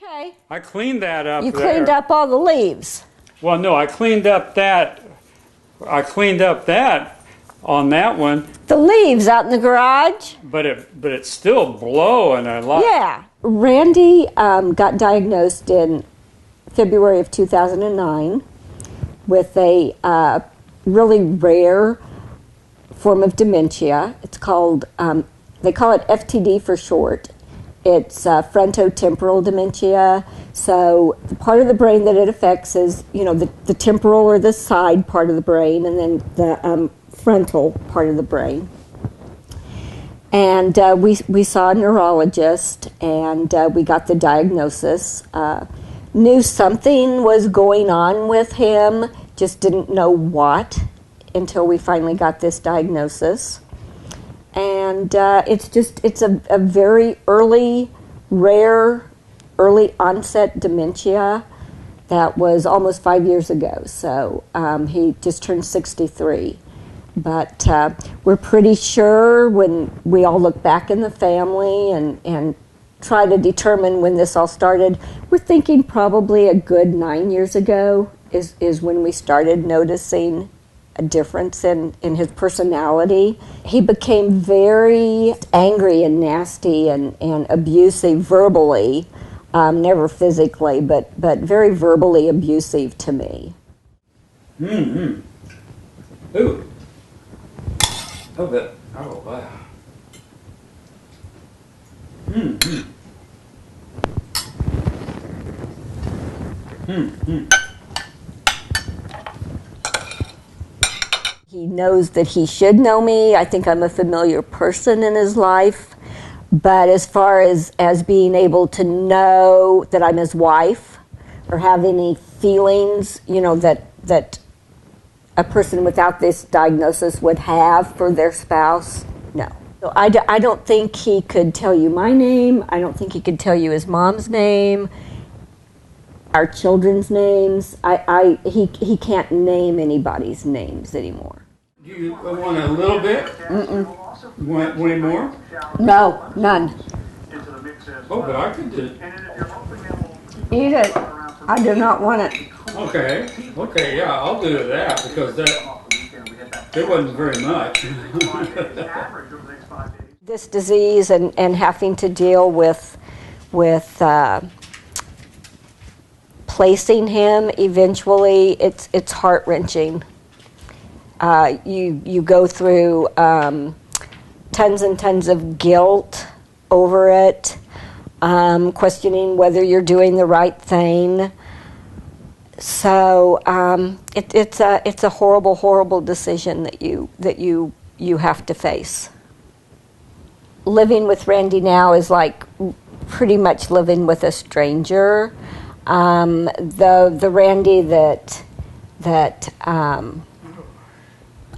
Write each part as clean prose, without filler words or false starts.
Okay. I cleaned that up. You cleaned up all the leaves. Well, no, I cleaned up that on that one. The leaves out in the garage? But it's still blowing a lot. Yeah. Randy got diagnosed in February of 2009 with a really rare form of dementia. It's called, they call it FTD for short. It's frontotemporal dementia. So the part of the brain that it affects is, the temporal or the side part of the brain, and then the frontal part of the brain. And we saw a neurologist, and we got the diagnosis. Knew something was going on with him, just didn't know what until we finally got this diagnosis. And it's a very rare, early onset dementia that was almost 5 years ago. So he just turned 63. But we're pretty sure when we all look back in the family and try to determine when this all started, we're thinking probably a good 9 years ago is when we started noticing a difference in his personality. He became very angry and nasty and abusive verbally, never physically, but very verbally abusive to me. Mm-hmm. Ooh. Oh, wow. Mm-hmm. Mm-hmm. He knows that he should know me. I think I'm a familiar person in his life. But as far as being able to know that I'm his wife or have any feelings, that a person without this diagnosis would have for their spouse, no. So I don't think he could tell you my name. I don't think he could tell you his mom's name, our children's names. He can't name anybody's names anymore. Do you want a little bit? Mm-mm. You want way more? No, none. Oh, but I could do. Eat it. I do not want it. Okay, yeah, I'll do that because it wasn't very much. This disease and having to deal with placing him eventually, it's heart-wrenching. You go through tons and tons of guilt over it, questioning whether you're doing the right thing. So it's a horrible, horrible decision that you have to face. Living with Randy now is like pretty much living with a stranger. The Randy that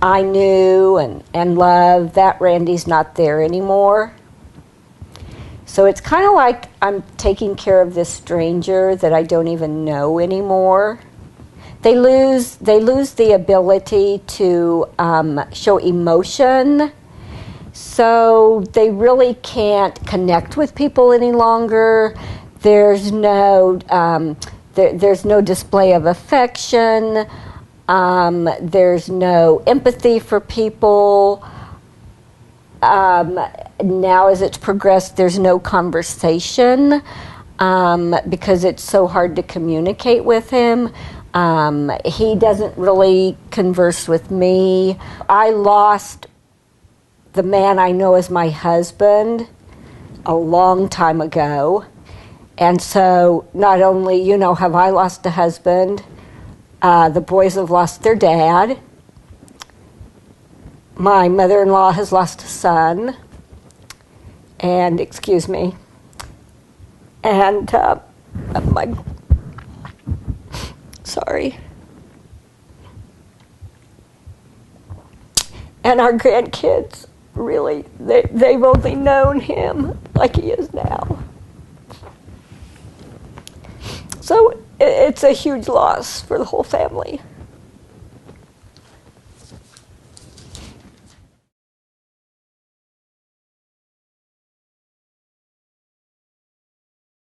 I knew and loved, that Randy's not there anymore. So it's kind of like I'm taking care of this stranger that I don't even know anymore. They lose the ability to show emotion, so they really can't connect with people any longer. There's no display of affection. There's no empathy for people. Now as it's progressed, there's no conversation because it's so hard to communicate with him. He doesn't really converse with me. I lost the man I know as my husband a long time ago. And so not only, have I lost a husband, the boys have lost their dad. My mother-in-law has lost a son. And, sorry. And our grandkids, really, they've only known him like he is now. So it's a huge loss for the whole family.